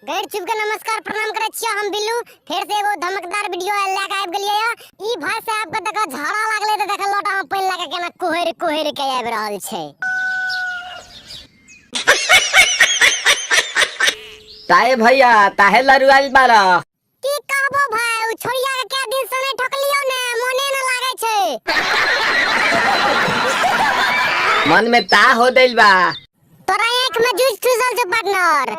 गैर चुप के नमस्कार प्रणाम करे छियै हम बिल्लू। फिर से एगो धमकदार वीडियो लेके आबि गेलियै है। ई भाई साहब के देखा झाड़ा लागले त देखा लोटा में पानी लगा केना कोहर कोहर के आबि रहल छै। ताए भैया ताहे लरुआल बारा की कहबो भाई उ छोरिया के क्या दिन से नहीं ठकलियो ने मोने न लागे छै। मन में ता हो दिल बा तोरा एक में जूझ ठुसल छ पार्टनर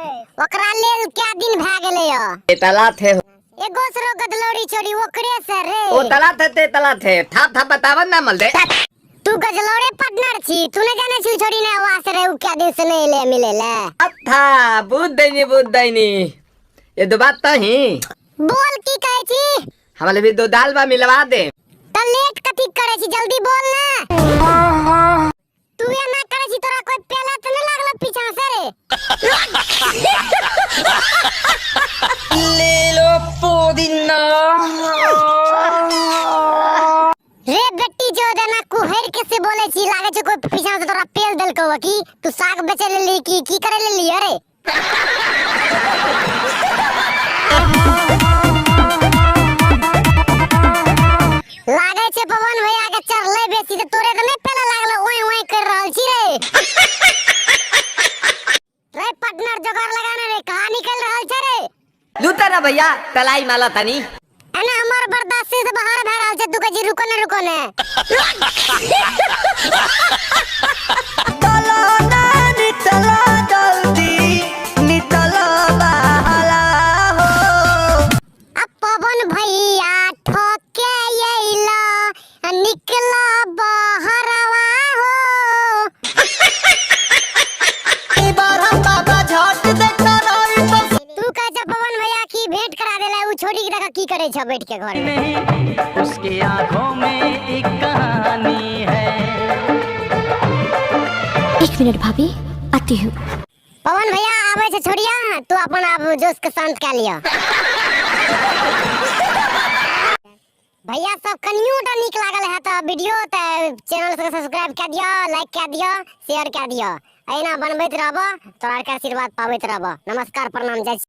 ओकरा लेल क्या दिन भ गेलै य। ए तला थे एगो सरो गदलौड़ी छोरी ओकरे से रे ओ तला थे ते तला थे थाप थाप बतावन ना मल दे। तू गजलौड़े पार्टनर छी तू ने जाने छी छोरी ने आवाज रे उ क्या दिन से नहीं ले मिले ले। अच्छा बुद्ध दैनी ये दो बात तो ही बोल की कहै छी। हमारे भी दो दाल बा मिलवा दे त लेट कथि करे छी जल्दी बोल ना। तू ये ना करे छी तोरा कोई पहले त न लागलो पीछा से रे। ले लो पुदीना रे बेटी जो देना कुहर के से बोले छी लागे छ कोई पीछा से तोरा पेल देलको की तू साग बेचे लेली की करे लेली अरे। लागे छे पवन भैया के चढ़ले बेसी त तोरे त नहीं पहले लागलो ओए ओए कर रहल छी रे। रे पार्टनर जोगाड़ लगाना रे कहां निकल रहल छ रे। लूटा ना भैया तलाई माला तनी एना हमर बर्दाश्त से बाहर भ रहल छ तू कह जी रुको ने चलो ना निकला जल्दी निकला बहला हो। अब पवन भैया ठोके येला निकला बहरवा हो। ई बार हम बाबा झट देखता रही तो तू कह जा पवन भैया की भेंट करा देला उ छोड़ी के देखा की करे छ बैठ के घर में। उसकी आंखों में एक कहानी है। एक मिनट भाभी आती हूँ। पवन भैया आवे छ छोड़िया तू अपन आप जोश के शांत कर लिया। भैया सब कनियो टा निक लागल है त वीडियो त चैनल से सब्सक्राइब कर दियो लाइक कर दियो शेयर कर दियो। एना बनबैत रहबो तोरा के आशीर्वाद पाबैत रहबो। नमस्कार प्रणाम जय